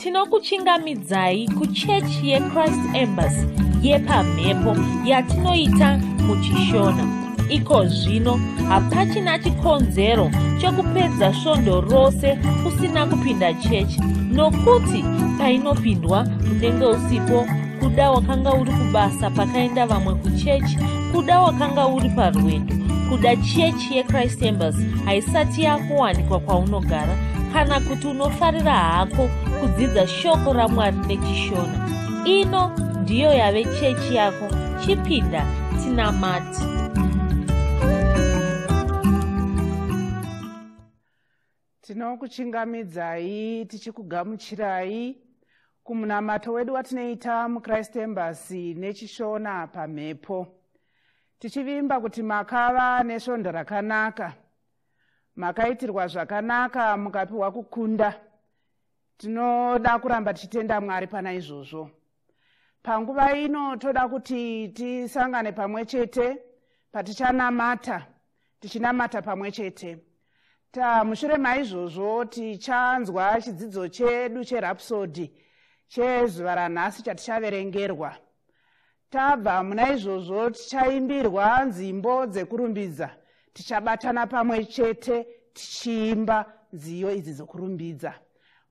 tinokuchingamidzai kuchechi yeChrist Embassy Yepamhepo yatinoita muChe-shona. Iko zvino hapachina chikonzero chokupedza svondo rose usina kupinda chechi, nokuti painopindwa unenge usipo, kuda wakanga uri kubasa pakaenda vamwe kuchechi, kuda wakanga uri parwendo, kuda chechi yeChrist Embassy haisati yakuwanikwa kwaunogara, kana kuti unofarira hako kudzidza shoko raMwari neChe-shona. Ino ndiyo yave chechi yako. Chipinda tinamati. Tinokuchingamidzai tichikugamuchirai kumunamato wedu watinoita muChrist Embassy neChe-shona pamhepo, tichivimba kuti makava nesvondo rakanaka, makaitirwa zvakanaka, mukapiwa kukunda. Tinoda kuramba tichitenda Mwari pana izvozvo. Panguva ino toda kuti tisangane pamwe chete patichanamata, tichinamata pamwe chete. Mushure maizvozvo tichanzwa chidzidzo chedu cherhapsody chezuva ranhasi chatichaverengerwa. Tabva muna izvozvo tichaimbirwa nzimbo dzekurumbidza, tichabatana pamwe chete tichiimba nziyo idzi dzokurumbidza.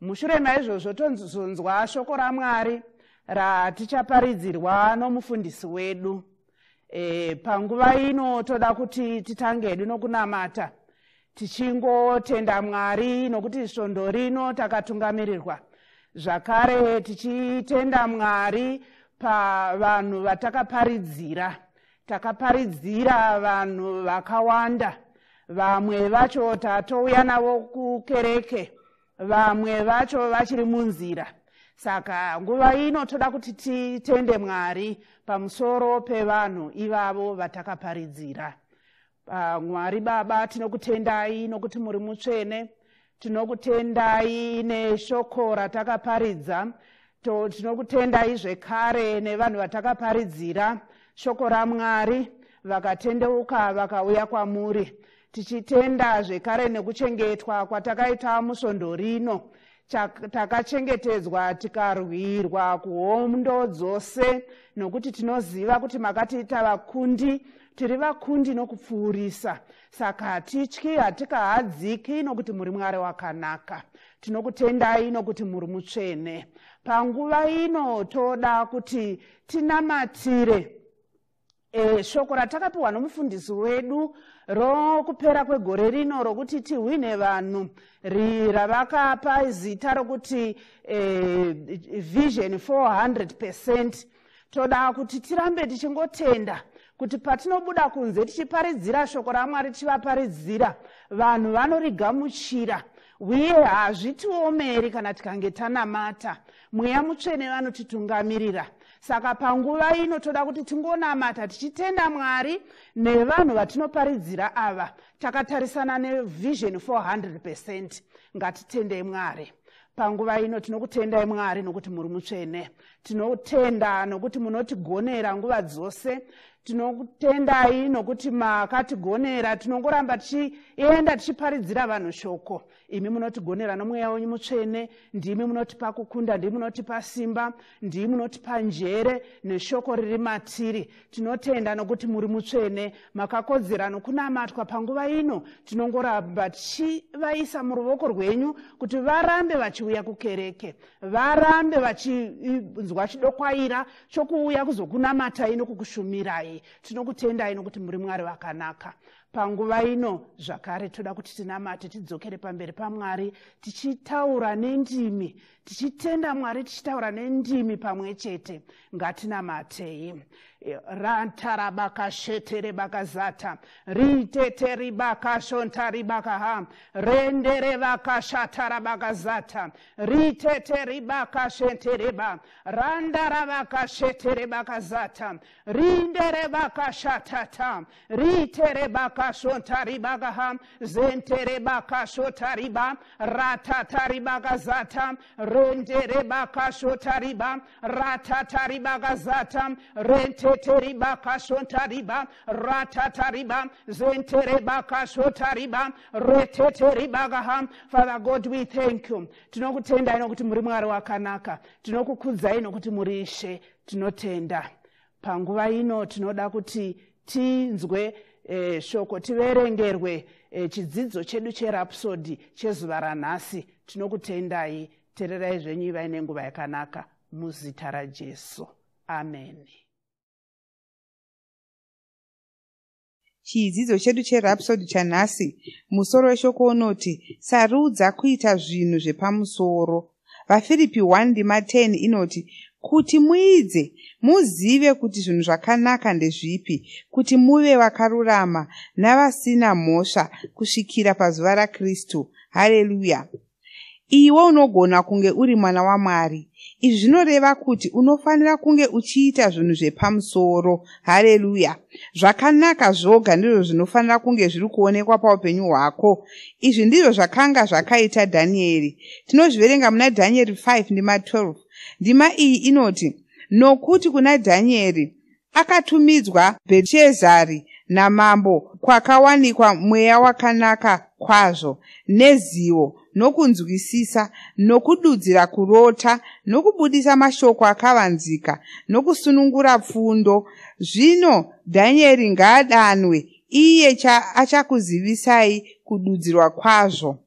Mushure maizvozvo tozonzwa shoko raMwari ratichaparidzirwa nomufundisi wedu. Panguva ino toda kuti titange nokunamata, tichingotenda Mwari nokuti svondo rino takatungamirirwa. Zvakare tichitenda Mwari pavanhu vatakaparidzira. Takaparidzira vanhu vakawanda. Vamwe vacho tatouya navo kukereke, vamwe vacho vachiri munzira. Saka nguva ino toda kuti titende Mwari pamusoro pevanhu ivavo vatakaparidzira. Mwari Baba, tinokutendai nokuti muri mutsvene. Tinokutendai neshoko ratakaparidza. Tinokutendai zvekare nevanhu vatakaparidzira shoko raMwari vakatendeuka vakauya kwamuri. Tichitenda zvekare nekuchengetwa kwatakaita musvondo rino. Takachengetedzwa tikarwirwa kuhondo dzose, nokuti tinoziva kuti makatiita vakundi. Tiri vakundi nokupfuurisa. Saka hatityi, hatikahadziki nokuti muri Mwari wakanaka. Tinokutendai nokuti muri mutsvene. Panguva ino toda kuti tinamatire shoko ratakapiwa nomufundisi wedu rokupera kwegore rino rokuti tihwine vanhu, ravakapa zita rokuti vision 400%. Toda kuti tirambe tichingotenda kuti patinobuda kunze tichiparidzira shoko raMwari, tichivaparidzira vanhu vanorigamuchira, uye hazvitiomeri kana tikange tanamata. Mweya mutsvene vanotitungamirira. Saka panguva ino toda kuti tingonamata tichitenda Mwari nevanhu vatinoparidzira ava. Takatarisana nevision 400%. Ngatitendei Mwari. Panguva ino tinokutendai Mwari nokuti muri mutsvene. Tinotenda nokuti munotigonera nguva dzose. Tinokutendai nokuti makatigonera. Tinongoramba tichienda tichiparidzira vanhu shoko. Imi munotigonera nomweya wenyu mutsvene. Ndimi munotipa kukunda, ndimi munotipa simba, ndimi munotipa njere neshoko riri matiri. Tinotenda nokuti muri mutsvene, makakodzera nokunamatwa. Panguva ino tinongoramba tichivaisa muruoko rwenyu kuti varambe vachiuya kukereke, varambe vachinzwa chidokwaira chokuuya kuzokunamatai nokukushumirai. Tinokutendai nokuti muri Mwari wakanaka. Panguva ino zvakare toda kuti tinamate, tidzokere pamberi paMwari tichitaura nendimi, tichitenda Mwari tichitaura nendimi pamwe chete. Ngatinamatei. Rantarabakasheterebakazata riteteribakashontaribakaha renderebakashatarabakazata riteteribakashentereba randaravakasheterebakazata rinderebakashatata riterebakashontaribakaha zenterebakashotariba ratataribakazata renderebakashotariba ratataribakazata rente reteteriba kashontariba ratatariba zentereba kashontariba reteteribagaham. Father God, we thank you. Tinokutendai nokuti muri Mwari wakanaka. Tinokukudzai nokuti muri Ishe. Tinotenda. Panguva ino tinoda kuti tinzwe shoko, tiverengerwe chidzidzo chedu cherapsodi chezuva ranhasi. Tinokutendai. Tererai zvenyu ivai nenguva yakanaka muzita raJesu. Amen. Chidzidzo chedu cherapsodi chanhasi, musoro weshoko unoti sarudza kuita zvinhu zvepamusoro. VaFiripi 1:10 inoti kuti muidze muzive kuti zvinhu zvakanaka ndezvipi, kuti muve vakarurama navasina mhosva kusvikira pazuva raKristu. Haleluya. Iwe unogona kunge uri mwana waMwari. Izvi zvinoreva kuti unofanira kunge uchiita zvinhu zvepamusoro. Haleluya. Zvakanaka zvoga ndizvo zvinofanira kunge zviri kuonekwa paupenyu hwako. Izvi ndizvo zvakanga zvakaita Dhanieri. Tinozviverenga muna Dhanieri 5:12. Ndima iyi inoti, nokuti kuna Dhanieri akatumidzwa Bherishezari namambo kwakawanikwa mweya wakanaka kwazvo, nezivo, nokunzwisisa, nokududzira kurota, nokubudisa mashoko akavanzika, nokusunungura pfundo. Zvino Dhanieri ngaadanwe, iye achakuzivisai kududzirwa kwazvo.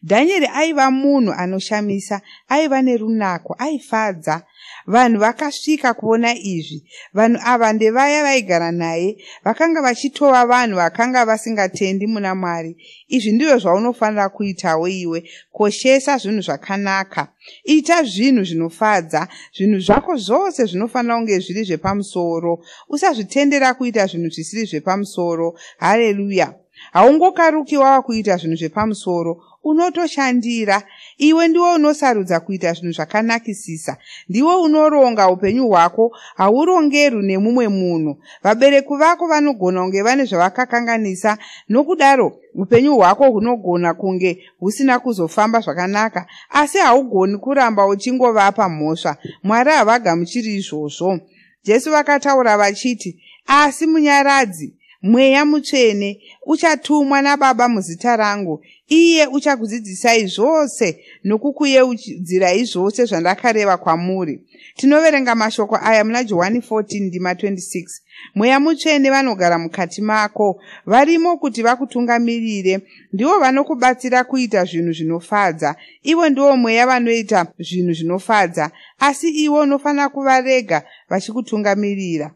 Dhanieri aiva munhu anoshamisa, aiva nerunako, aifadza. Vanhu vakasvika kuona izvi. Vanhu ava ndevaya vaigara naye, vakanga vachitova vanhu vakanga vasingatendi muna Mwari. Izvi ndizvo zvaunofanira kuitawo iwe. Koshesa zvinhu zvakanaka. Ita zvinhu zvinofadza. Zvinhu zvako zvose zvinofanira kunge zviri zvepamusoro. Usazvitendera kuita zvinhu zvisiri zvepamusoro. Haleluya. Haungokaruki wava kuita zvinhu zvepamusoro. Unotoshandira. Iwe ndiwe unosarudza kuita zvinhu zvakanakisisa. Ndiwe unoronga upenyu hwako, haurongerwi nemumwe munhu. Vabereki vako vanogona kunge vane zvavakakanganisa, nokudaro upenyu hwako hunogona kunge husina kuzofamba zvakanaka, asi haugoni kuramba uchingovapa mhosva. Mwari havagamuchiri izvozvo. Jesu vakataura vachiti, asi munyaradzi, Mweya Mutsvene, uchatumwa naBaba muzita rangu. Iye uchakudzidzisai zvose nokukuyeudzirai zvose zvandakareva kwamuri. Tinoverenga mashoko aya muna Johani 14:26. Mweya Mutsvene vanogara mukati mako, varimo kuti vakutungamirire. Ndivo vanokubatsira kuita zvinhu zvinofadza. Ivo ndivo mweya vanoita zvinhu zvinofadza, asi ivo unofanira kuvarega vachikutungamirira.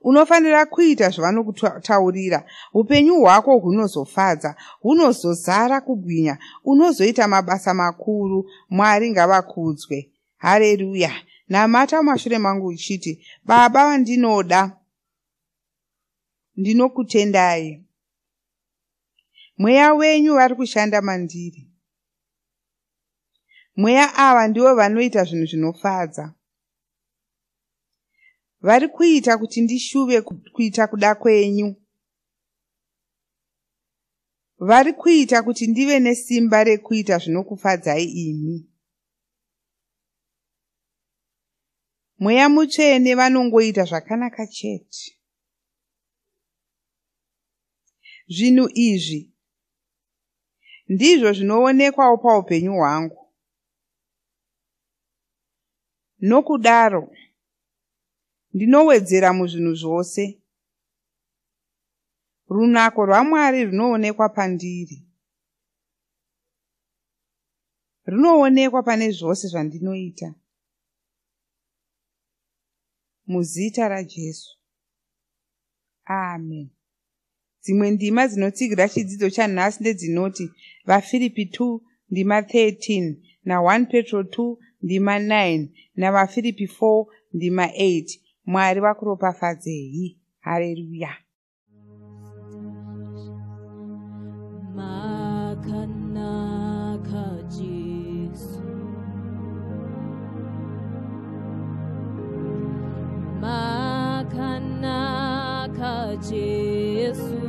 Unofanira kuita zvavanokutaurira. Upenyu hwako hunozofadza, hunozozara kugwinya, unozoita mabasa makuru. Mwari ngavakudzwe. Haleluya. Namata mumashure mangu uchiti, Baba vandinoda, ndinokutendai. Mweya wenyu vari kushanda mandiri. Mweya ava ndivo vanoita zvinhu zvinofadza. Vari kuita kuti ndishuve kuita kuda kwenyu. Vari kuita kuti ndive nesimba rekuita zvinokufadzai imi. Mweya Mutsvene vanongoita zvakanaka chete. Zvinhu izvi ndizvo zvinoonekwawo paupenyu hwangu. Nokudaro ndinowedzera muzvinhu zvose. Runako rwaMwari runoonekwa pandiri. Runoonekwa pane zvose zvandinoita. Muzita raJesu. Amen. Dzimwe ndima dzinotsigira chidzidzo chanhasi ndedzinoti VaFiripi 2:13 na1 Petro 2:9 navaFiripi 4:8. Mwari vakuropafadzei. Haleluya. Makanaka Jesu, makanaka Jesu,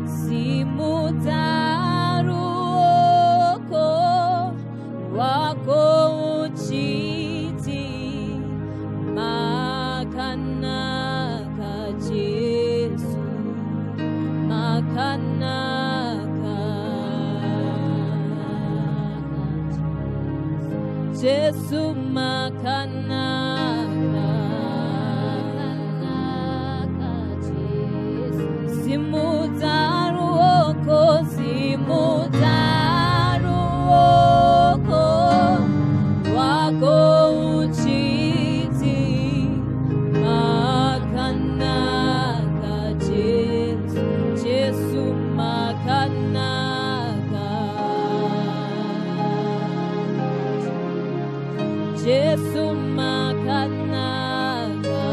simudza ruoko rwako uchiti Jesu makanaka Simudzaruoko Simudzaruoko wako uchiti makanaka Jesu makanaka Jesu makanaka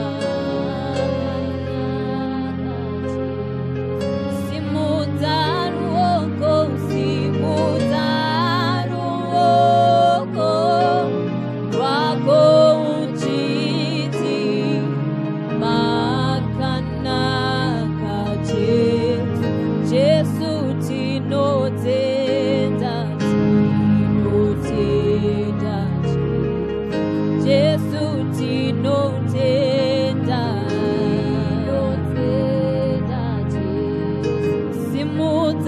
Simudzaruoko Simudzaruoko wako uchiti makanaka Jesu tinotenda tinotenda Jesu tinotenda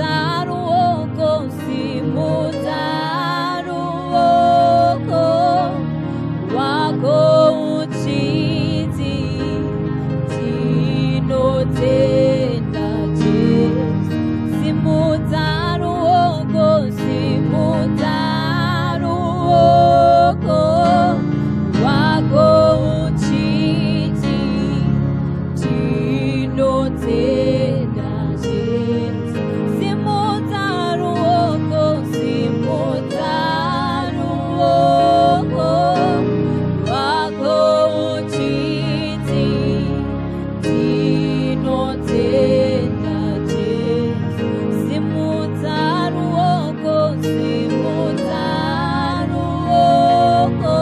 Simudzaruoko Simudzaruoko wako uchiti tinotenda Simudzaruoko Simudzaruoko wako uchiti tinotenda Simudzaruoko Simudzaruoko wako uchiti tinotenda Simudzaruoko Simudzaruoko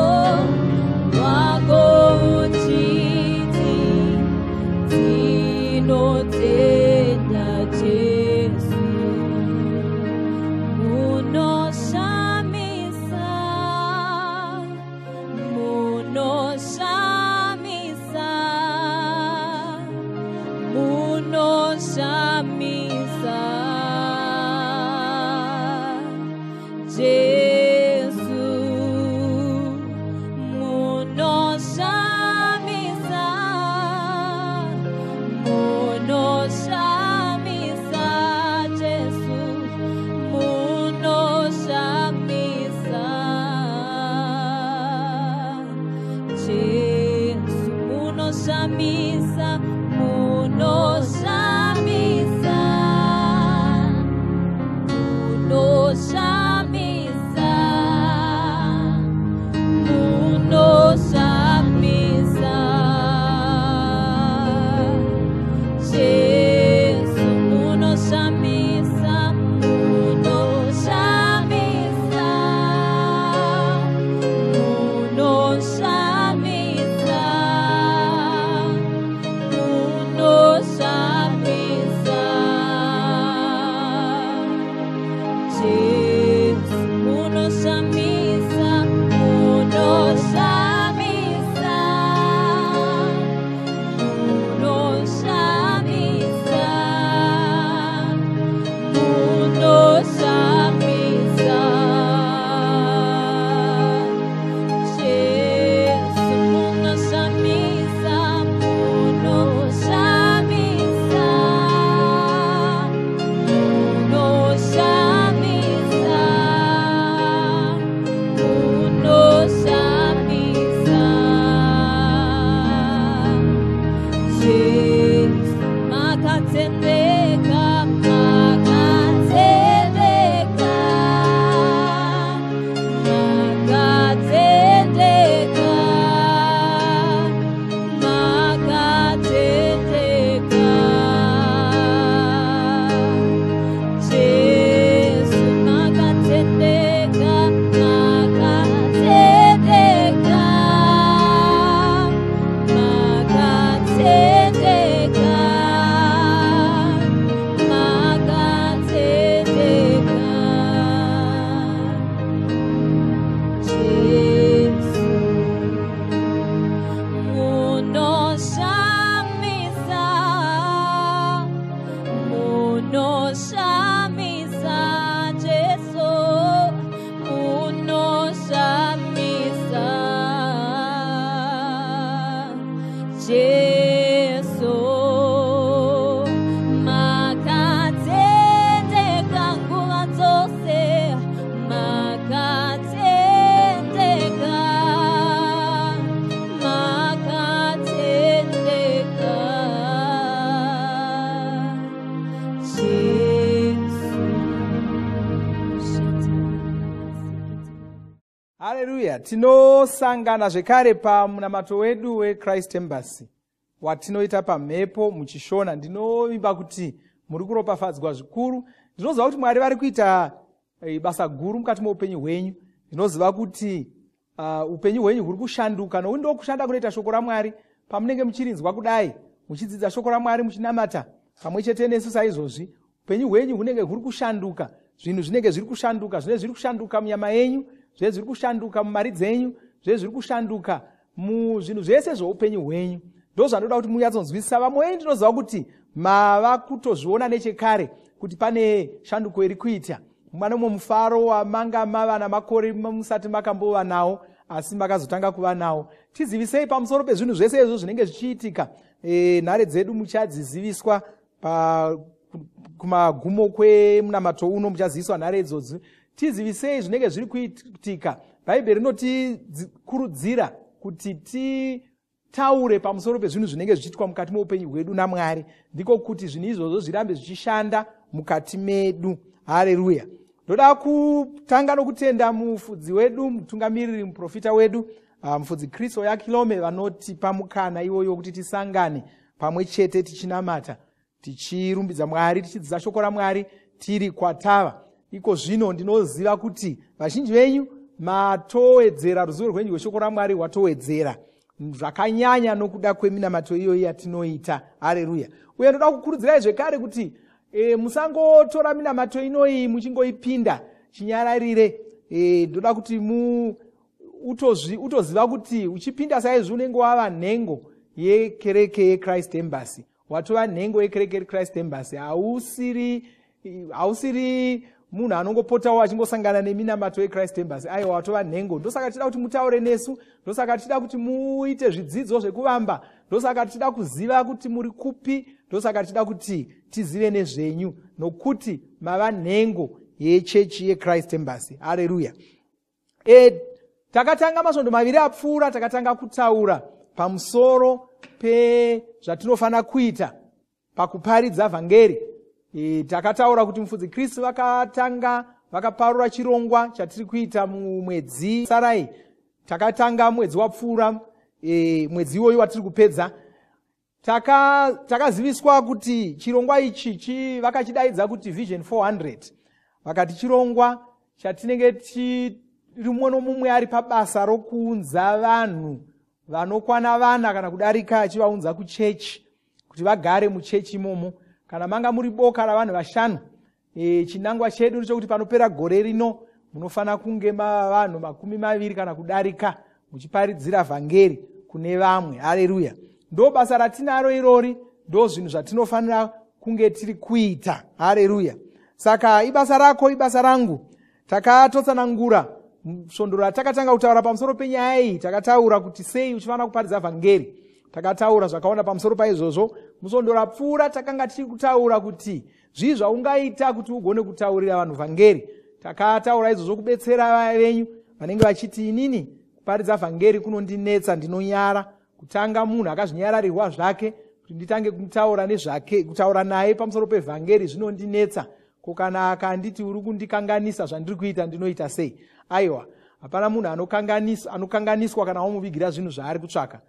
wako uchiti tinotenda Jesu munoshamisa munoshamisa munoshamisa Jesu munoshamisa munoshamisa Jesu munoshamisa Jesu munoshamisa munoshamisa munoshamisa munoshamisa Jesu munoshamisa munoshamisa munoshamisa Haleluya. Tinosangana zvekare pamunamato wedu weChrist Embassy watinoita paMhepo muChishona. Ndinovimba kuti muri kuropafadzwa zvikuru. Ndinoziva kuti Mwari vari kuita basa guru mukati meupenyu hwenyu. Ndinoziva kuti upenyu hwenyu huri kushanduka, nokuti ndokushanda kunoita shoko raMwari. Pamunenge muchirinzwa kudai muchidzidza shoko raMwari muchinamata pamwe chete nesu saizvozvi, upenyu hwenyu hunenge huri kushanduka. Zvinhu zvinenge zviri kushanduka, zvine zviri kushanduka munyama yenyu, zvine zviri kushanduka mumari dzenyu, zvine zviri kushanduka muzvinhu zvese zveupenyu hwenyu. Ndozvanoda kuti munyatsonzwisisa. Vamwe wenyu ndinoziva kuti mava kutozviona nechekare kuti pane shanduko iri kuita. Mwana mufaro wamanga mava namakore musati makambova nawo, asi makazotanga kuva nawo. Tizivisei pamusoro pezvinhu zvese izvo zvinenge zvichiitika. Nhare dzedu muchadziziviswa kumagumo kwemunamato uno, muchaziviswa nhare idzodzo. Tizivisei zvinenge zviri kuitika. Bhaibheri rinotikurudzira kuti titaure pamusoro pezvinhu zvinenge zvichiitwa mukati meupenyu hwedu naMwari, ndiko kuti zvinhu izvozvo zvirambe zvichishanda mukati medu. Haleluya. Ndoda kutanga nokutenda mufudzi wedu, mutungamiriri, muprofita wedu, mufudzi Kristo Yakilome, vanotipa mukana iwoyo kuti tisangane pamwe chete tichinamata, tichirumbidza Mwari, tichidzidza shoko raMwari tiri kwatava. Iko zvino ndinoziva kuti vazhinji venyu matowedzera ruzivo rwenyu rweshoko raMwari, watowedzera zvakanyanya nokuda kweminamato iyoyi yatinoita. Haleluya. Uye ndoda kukurudzirai zvekare kuti musangotora minamato inoyi muchingoipinda chinyararire. Ndoda kuti utoziva kuti uchipinda saizvi unenge wava nhengo yekereke yeChrist Embassy. Watova nhengo yekereke yeChrist Embassy. Hausiri munhu anongopotawo achingosangana neminamato yeChrist Embassy. Aiwa, watova nhengo. Ndosaka tida kuti mutaure nesu, ndosaka tida kuti muite zvidzidzo zvekuvamba, ndosaka tida kuziva kuti muri kupi, ndosaka tida kuti tizive nezvenyu, nokuti mava nhengo yechechi yeChrist Embassy. Haleluya. Takatanga masvondo maviri apfuura, takatanga kutaura pamusoro pezvatinofanira kuita pakuparidza vhangeri. Takataura kuti mufudzi Kristu vakaparura chirongwa chatiri kuita mumwedzi Sarai. Takatanga mwedzi wapfuura, mwedzi iwoyi watiri kupedza. Takaziviswa kuti chirongwa ichi vakachidaidza kuti Vision 400. Vakati chirongwa chatinenge tiri mumwe nomumwe ari pabasa rokuunza vanhu vanokwana vana kana kudarika, achivaunza kuchechi kuti vagare muchechi imomo. Kana manga muri boka ravanhu vashanu, chinangwa chedu ndechokuti panopera gore rino munofanira kunge vanhu 20 kana kudarika muchiparidzira vhangeri kune vamwe. Haleluya. Ndo basa ratinaro irori, ndo zvinhu zvatinofanira kunge tiri kuita. Haleluya. Saka ibasa rako, ibasa rangu. Takatotsanangura svondo ratakatanga kutaura pamusoro penyaya iyi, takataura kuti sei uchifanira kuparidza vhangeri. Takataura zvakaona pamusoro paizvozvo. Musvondo rapfuura takanga tichiri kutaura kuti zvii zvaungaita kuti ugone kutaurira vanhu vhangeri. Takataura izvozvo kubetsera vaya venyu vanenge vachiti inini kuparidza vhangeri kunondinetsa, ndinonyara. Kutanga munhu akazvinyararirwa zvake kuti nditange kutaura nezvake, kutaura naye pamusoro pevhangeri zvinondinetsa. Ko kana akanditi uri kundikanganisa zvandiri kuita, ndinoita sei? Aiwa, hapana munhu anokanganiswa kana wamuvigira zvinhu zvaari kutsvaka.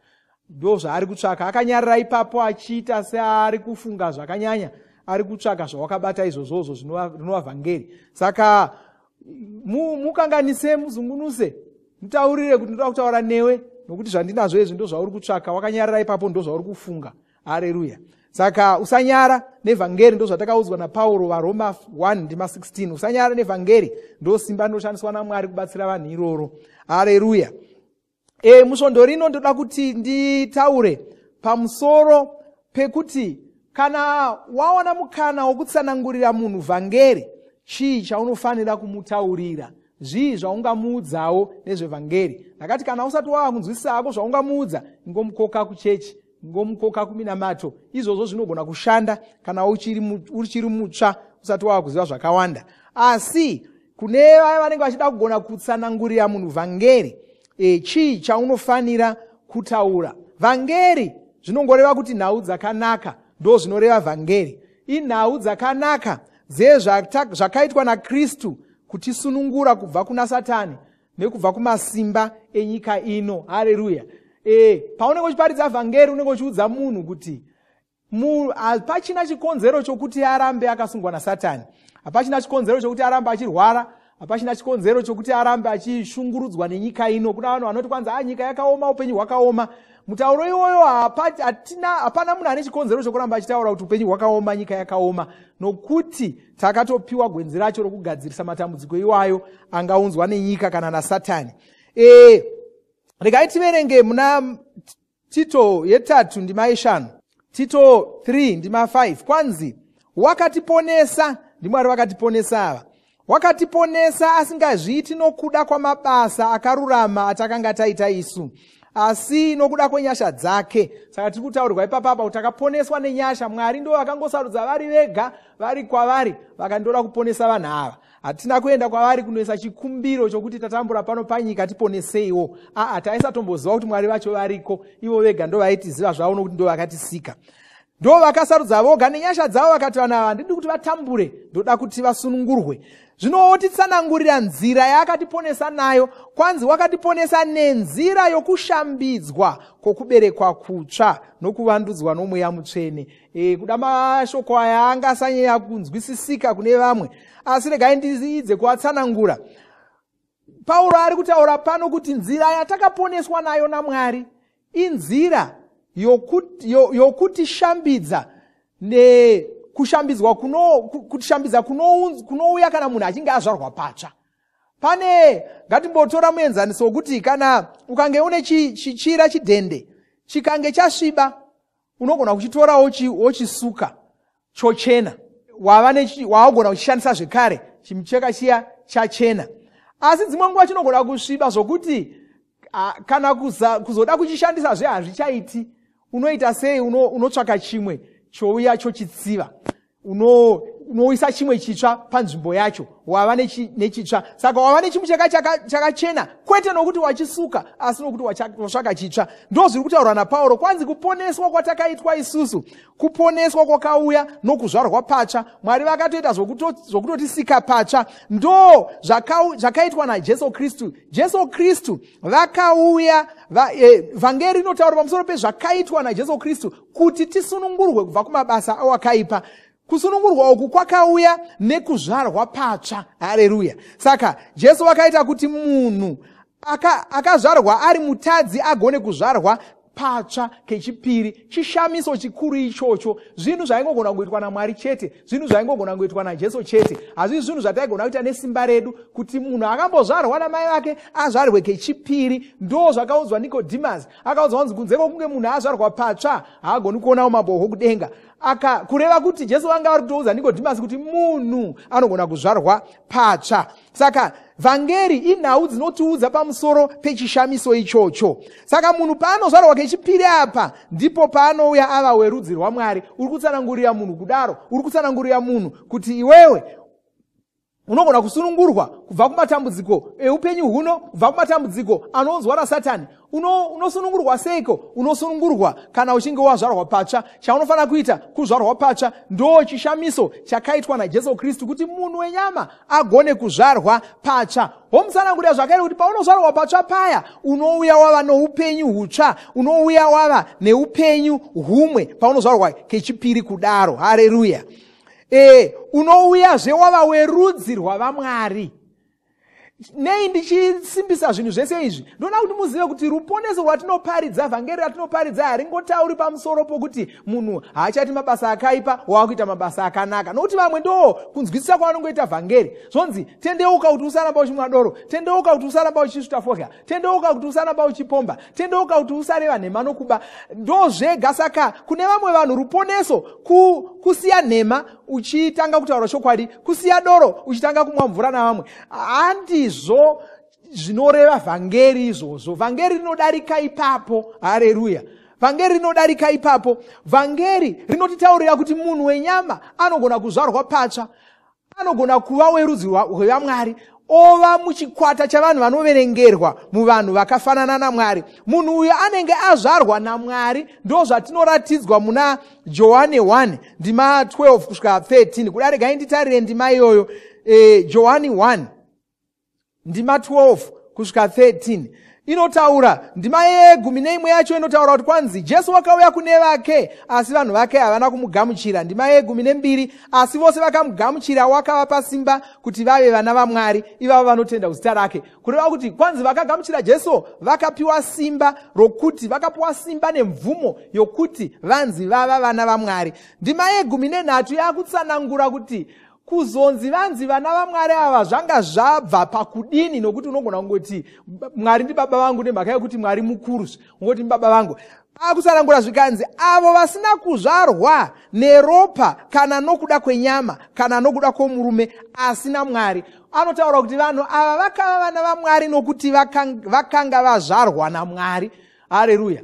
Ndo zvaari kutsvaka. Akanyarira ipapo achiita seari kufunga zvakanyanya, ari kutsvaka zvawakabata izvozvozvo zvinova vhangeri. Saka mukanganise, muzungunuse, mutaurire kuti ndoda kutaura newe, nokuti zvandinazvo izvi ndo zvauri kutsvaka. Wakanyarira ipapo ndo zvauri kufunga. Haleluya. Saka usanyara nevhangeri, ndo zvatakaudzwa naPauro vaRoma 1:16. Usanyara nevhangeri, ndo simba rinoshandiswa naMwari kubatsira vanhu iroro. Haleluya. Musvondo rino ndoda kuti nditaure pamusoro pekuti kana waona mukana wokutsanangurira munhu vhangeri, chii chaunofanira kumutaurira, zvii zvaungamuudzawo nezvevhangeri. Ndakati kana usati wava kunzwisisa hako zvaungamuudza, ingomukoka kuchechi, ingomukoka kuminamato. Izvozvo zvinogona kushanda kana uchiri mutsva usati wava kuziva zvakawanda. Asi kune vaya vanenge vachida kugona kutsanangurira munhu vhangeri, chii chaunofanira kutaura. Vhangeri zvinongoreva kuti nhau dzakanaka, ndo zvinoreva vhangeri. Inhau dzakanaka zvakaitwa naKristu kutisunungura kubva kuna Satani nekubva kumasimba enyika ino. Haleluya. Paunenge uchiparidza vhangeri unenge uchiudza munhu kuti hapachina chikonzero chokuti arambe akasungwa naSatani. Hapachina chikonzero chokuti arambe achirwara. Hapachina chikonzero chokuti arambe achishungurudzwa nenyika ino. Kuna vanhu vanoti kwanza nyika yakaoma, upenyu hwakaoma. Mutauro iwoyo hapana munhu ane chikonzero chokuramba achitaura kuti upenyu hwakaoma, nyika yakaoma, nokuti takatopiwa gwenzi racho rokugadzirisa matambudziko iwayo angaunzwa nenyika kana naSatani. Regai tiverenge muna Tito 3:5, Tito 3:5. Kwanzi wakatiponesa, ndiMwari vakatiponesa ava. Wakatiponesa asingazviiti nokuda kwamabasa akarurama atakanga taita isu, asi nokuda kwenyasha dzake. Saka tiri kutaurirwa ipapapa kuti takaponeswa nenyasha. Mwari ndo vakangosarudza vari vega vari kwavari vakandoda kuponesa vanhu ava. Hatina kuenda kwavari kunoisa chikumbiro chokuti tatambura pano panyika tiponeseiwo. Taisa tomboziva kuti Mwari vacho variko. Ivo vega ndo vaitiziva zvavo nokuti ndo vakatisika. Ndo vakasarudza voga nenyasha dzavo vakati vanhu ava ndidi kuti vatambure, ndoda kuti vasunungurwe. Zvinotitsanangurira nzira yaakatiponesa nayo. Kwanzi wakatiponesa nenzira yokushambidzwa kwokuberekwa kutsva nokuvandudzwa nomweya mutsvene. Kuda mashoko aya angasanyanya kunzwisisika kune vamwe, asi regai ndiidze kuvatsanangura. Pauro ari kutaura pano kuti nzira yatakaponeswa nayo naMwari inzira yokutishambidza nekushambidzwa kutishambidza kunouya kana munhu achinge azvarwa patsva. Pane ngatimbotora muenzaniso wokuti kana ukange une chichira chidhende chikange chasviba, unogona kuchitora wochisuka chochena, waogona kuchishandisa zvekare chimucheka chiya chachena. Asi dzimwe nguva chinogona kusviba zvokuti kana kuzoda kuchishandisa hazvichaiti. Unoita sei? Unotsvaka chimwe chouya chochitsiva, unoisa chimwe chitsva panzvimbo yacho, wava nechitsva. Saka wava nechimucheka chakachena, kwete nokuti wachisuka, asi nokuti watsvaka chitsva. Ndo zviri kutaurwa naPauro. Kwanzi kuponeswa kwatakaitwa isusu, kuponeswa kwakauya nokuzvarwa patsva. Mwari vakatoita zvokutotisika patsva. Ndo zvakaitwa naJesu Kristu. Jesu Kristu vakauya, vhangeri rinotaura pamusoro pezvakaitwa naJesu Kristu kuti tisunungurwe kubva kumabasa awakaipa. Kusunungurwa uku kwakauya nekuzvarwa patsva. Haleluya. Saka Jesu vakaita kuti munhu akazvarwa ari mutadzi agone kuzvarwa patsva kechipiri. Chishamiso chikuru ichocho. Zvinhu zvaingogona kuitwa naMwari chete, zvinhu zvaingogona kuitwa naJesu chete. Hazvisi zvinhu zvataigona kuita nesimba redu. Kuti munhu akambozvarwa namai vake azvarwe kechipiri. Ndo zvakaunzwa Nikodhimasi. Akaunzwa kunzi kunze kwokunge munhu azvarwa patsva haagoni kuonawo maboko kudenga. Kureva kuti Jesu vanga vari kutoudza Nikodhimasi kuti munhu anogona kuzvarwa patsva. Saka vhangeri inhau dzinotiudza pamusoro pechishamiso ichocho. Saka munhu paanozvarwa kechipiri apa, ndipo paanouya ava werudzi rwaMwari. Uri kutsanangurira munhu kudaro, uri kutsanangurira munhu kuti iwewe unogona kusunungurwa kubva kumatambudziko eupenyu huno, kubva kumatambudziko anounzwa naSatani. Unosunungurwa seiko? Unosunungurwa kana uchinge wazvarwa patsva. Chaunofanira kuita kuzvarwa patsva ndo chishamiso chakaitwa naJesu Kristu kuti munhu wenyama agone kuzvarwa patsva. Homutsanangurira zvakare kuti paunozvarwa patsva paya unouya wava noupenyu hutsva, unouya wava neupenyu humwe paunozvarwa kechipiri kudaro. Haleluya. Unouya wava werudzi rwavaMwari. Nei ndichisimbisa zvinhu zvese izvi, ndoda kuti muzive kuti ruponeso rwatinoparidza, vhangeri ratinoparidza haringotauri pamusoro pokuti munhu haachati mabasa akaipa waakuita mabasa akanaka. Nokuti vamwe ndo kunzwisisa kwavanongoita vhangeri. Zvonzi tendeuka kuti usaramba uchimwa doro, tendeuka kuti usaramba uchisvuta forya, tendeuka kuti usaramba uchipomba, tendeuka kuti usareva nhema nokuba. Ndo zvega. Saka kune vamwe vanhu ruponeso kusiya nhema uchitanga kutaura chokwadi, kusiya doro uchitanga kumwa mvura navamwe. Handizvo zvinoreva vhangeri izvozvo. Vhangeri rinodarika ipapo. Haleluya. Vhangeri rinodarika ipapo. Vhangeri rinotitaurira kuti munhu wenyama anogona kuzvarwa patsva, anogona kuva werudzi rwaMwari, ova muchikwata chavanhu vanoverengerwa muvanhu vakafanana naMwari. Munhu uyu anenge azvarwa naMwari. Ndo zvatinoratidzwa muna Johani 1 ndima 12 kusvika 13. Kuda regai nditarire ndima iyoyo. Johani 1 ndima 12 kusvika 13 inotaura, ndima ye11 yacho inotaura kuti kwanzi Jesu wakauya kune vake asi vanhu vake havana kumugamuchira. Ndima ye12, asi vose vakamugamuchira wakavapa simba kuti vave vana vaMwari, ivavo vanotenda kuzita rake. Kureva kuti kwanzi vakagamuchira Jesu vakapiwa simba rokuti vakapiwa simba nemvumo yokuti vanzi vava vana vaMwari. Ndima ye13 yakutsanangura kuti kuzonzi vanzi vana vaMwari ava zvanga zvabva pakudini, nokuti unogona kungoti Mwari ndi baba vangu nemhaka yekuti Mwari mukuru, ungoti baba vangu. Akutsanangura zvikanzi avo vasina kuzvarwa neropa kana nokuda kwenyama kana nokuda kwomurume asina Mwari. Anotaura kuti vanhu ava vakava vana vaMwari nokuti vakanga vazvarwa naMwari. Haleluya.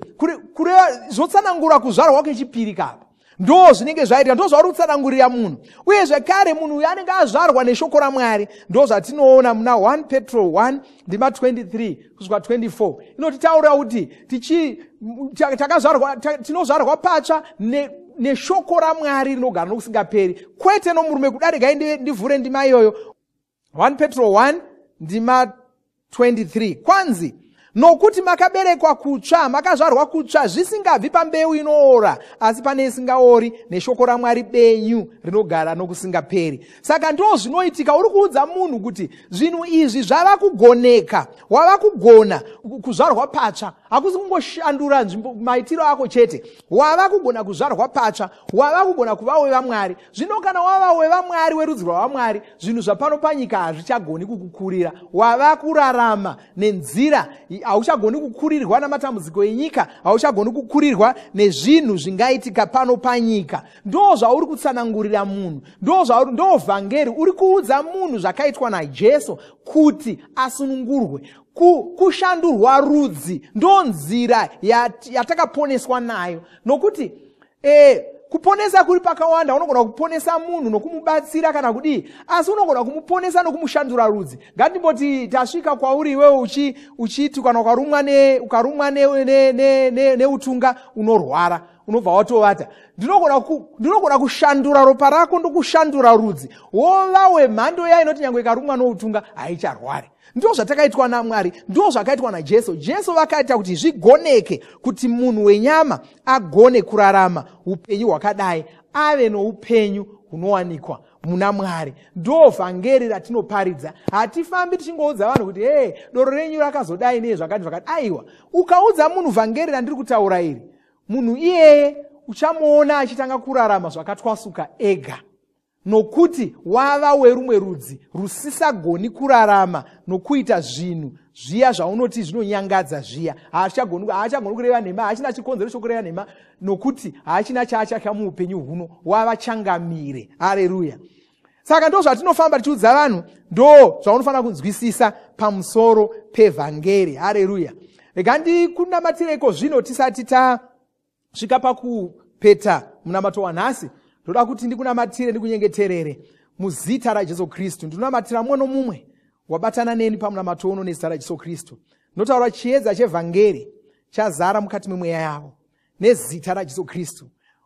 Kureva zvotsanangura kuzvarwa kwechipiri kapa ndo zvinenge zvaitika, ndo zvauri kutsanangurira munhu. Uye zvekare munhu uyu anenge azvarwa neshoko raMwari. Ndo zvatinoona muna 1 Petro 1 ndima 23 kusvika 24 inotitaura kuti tinozvarwa patsva neshoko raMwari rinogara nokusingaperi, kwete nomurume kudarika. Ndivhure ndima iyoyo 1 Petro 1 ndima 23. Kwanzi nokuti makaberekwa kutsva, makazvarwa kutsva, zvisingabvi pambeu inoora asi pane isingaori, neshoko raMwari benyu rinogara nokusingaperi. Saka ndo zvinoitika. Uri kuudza munhu kuti zvinhu izvi zvava kugoneka, wava kugona kuzvarwa patsva. Hakusi kungoshandura maitiro ako chete, wava kugona kuzvarwa patsva, wava kugona kuva wevaMwari. Zvino kana wava wevaMwari, werudzi rwavaMwari, zvinhu zvapano panyika hazvichagoni kukukurira. Wava kurarama nenzira, hauchagoni kukurirwa namatambudziko enyika, hauchagoni kukurirwa nezvinhu zvingaitika pano panyika. Ndo zvauri kutsanangurira munhu, ndo vhangeri uri kuudza munhu zvakaitwa naJesu kuti asunungurwe. Kushandurwa rudzi ndo nzira yatakaponeswa nayo. Nokuti kuponesa kuri pakawanda. Unogona kuponesa munhu nokumubatsira kana kudii, asi unogona kumuponesa nokumushandura rudzi. Ngatimboti tasvika kwauri iwewe uchiti kana ukarumwa neutunga unorwara, unobva watovata. Ndinogona kushandura ropa rako ndokushandura rudzi, wova wemhando iya inoti nyange ikarumwa noutunga haicharwari. Ndo zvatakaitwa naMwari, ndo zvakaitwa naJesu. Jesu vakaita kuti zvigoneke kuti munhu wenyama agone kurarama upenyu hwakadai, ave noupenyu hunowanikwa muna Mwari. Ndo vhangeri ratinoparidza. Hatifambi tichingoudza vanhu kuti doro renyu rakazodai nezvakati zvakati. Aiwa, ukaudza munhu vhangeri randiri kutaura iri, munhu iyeye uchamuona achitanga kurarama zvakatwasuka ega, nokuti wava werumwe rudzi rusisagoni kurarama nokuita zvinhu zviya zvaunoti zvinonyangadza zviya. Haachagoni kureva nhema, haachina chikonzero chokureva nhema, nokuti haachina chaachaka muupenyu huno, wava changamire. Haleluya. Saka ndo zvatinofamba tichiudza vanhu, ndo zvaunofanira kunzwisisa pamusoro pevhangeri. Haleluya. Rega ndikunamatireko zvino tisati tasvika pakupeta munamato wanhasi. Ndoda kuti ndikunamatire ndikunyengeterere muzita raJesu Kristu. Ndinonamatira mumwe nomumwe wabatana neni pamunamato uno nezita raJesu Kristu. Notaura chiedza chevhangeri chazara mukati memweya yavo nezita raJesu Kristu.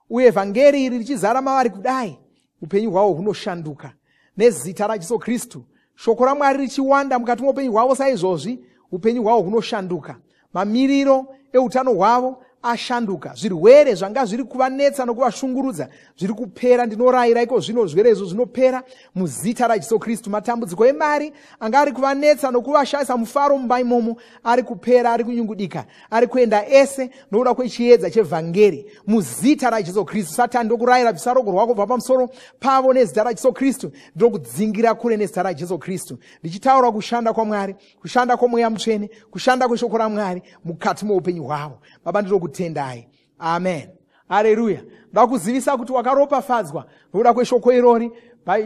Uye vhangeri iri richizara mavari kudai, upenyu hwavo hunoshanduka nezita raJesu Kristu. Shoko raMwari richiwanda mukati meupenyu hwavo saizvozvi, upenyu hwavo hunoshanduka. Mamiriro eutano hwavo ashanduka. Zvirwere zvanga zviri kuvanetsa nokuvashungurudza zviri kupera. Ndinorayira iko zvino zvirwere izvo zvinopera muzita raJesu Kristu. Matambudziko emari anga ari kuvanetsa nokuvashayisa mufaro mumba imomo ari kupera, ari kunyungudika, ari kuenda ese nokuda kwechiedza chevhangeri muzita raJesu Kristu. Satani ndokurayira bvisa rogo rwako kubva pamusoro pavo nezita raJesu Kristu, ndokudzingira kure nezita raJesu Kristu. Ndichitaura kushanda kwaMwari, kushanda kwomweya mutsvene, kushanda kweshoko raMwari mukati muupenyu hwavo. Baba, ndinokutendai. Amen. Haleluya. Ndakuzivisa kuti wakaropafadzwa nokuda kweshoko irori.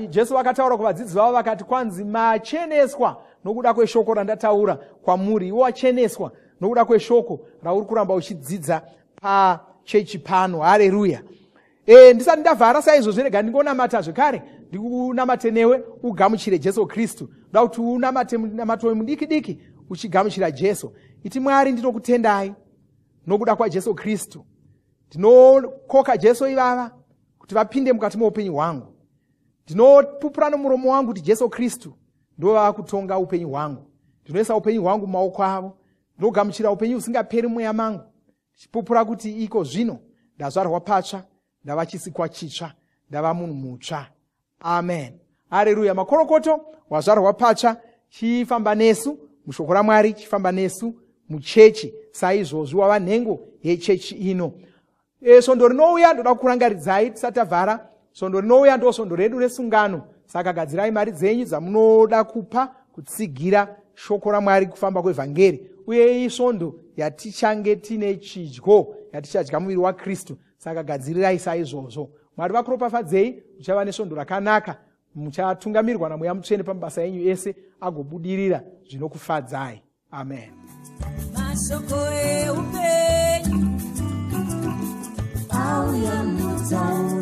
Jesu vakataura kuvadzidzi vavo vakati, kwanzi macheneswa nokuda kweshoko randataura kwamuri. Iwo wacheneswa nokuda kweshoko rauri kuramba uchidzidza pachechi pano. Haleluya. Ndisati ndavhara saizvozvo, rega ndingonamata zvekare, ndikunamate newe ugamuchire Jesu Kristu. Ndoda kuti unamate munamato mudiki diki uchigamuchira Jesu. Iti Mwari, ndinokutendai nokuda kwaJesu Kristu. Ndinokoka Jesu ivava kuti vapinde mukati muupenyu hwangu. Ndinopupura nomuromo wangu kuti Jesu Kristu ndo vava kutonga upenyu hwangu. ndinoisa upenyu hwangu mumaoko avo, ndinogamuchira upenyu husingaperi mweya mangu, ndichipupura kuti iko zvino ndazvarwa patsva, ndava chisikwa chitsva, ndava munhu mutsva. Amen. Haleluya. Makorokoto wazvarwa patsva chifamba nesu mushoko raMwari, chifamba nesu muchechi saizvozvi wava nhengo yechechi ino. Svondo rinouya ndoda kurangaridzai tisati tabvara. Svondo rinouya ndo svondo redu resungano. Saka gadzirai mari dzenyu dzamunoda kupa kutsigira shoko raMwari, kufamba kwevhangeri. Uye iyi svondo yatichange tine chidyo, yatichadya muviri waKristu. Saka gadzirirai saizvozvo. Mwari vakuropafadzei, muchava nesvondo rakanaka, muchatungamirirwa naMweya Mutsvene pamabasa enyu ese agobudirira zvinokufadzai. Amen. Mashoko eupenyu auya mutsaona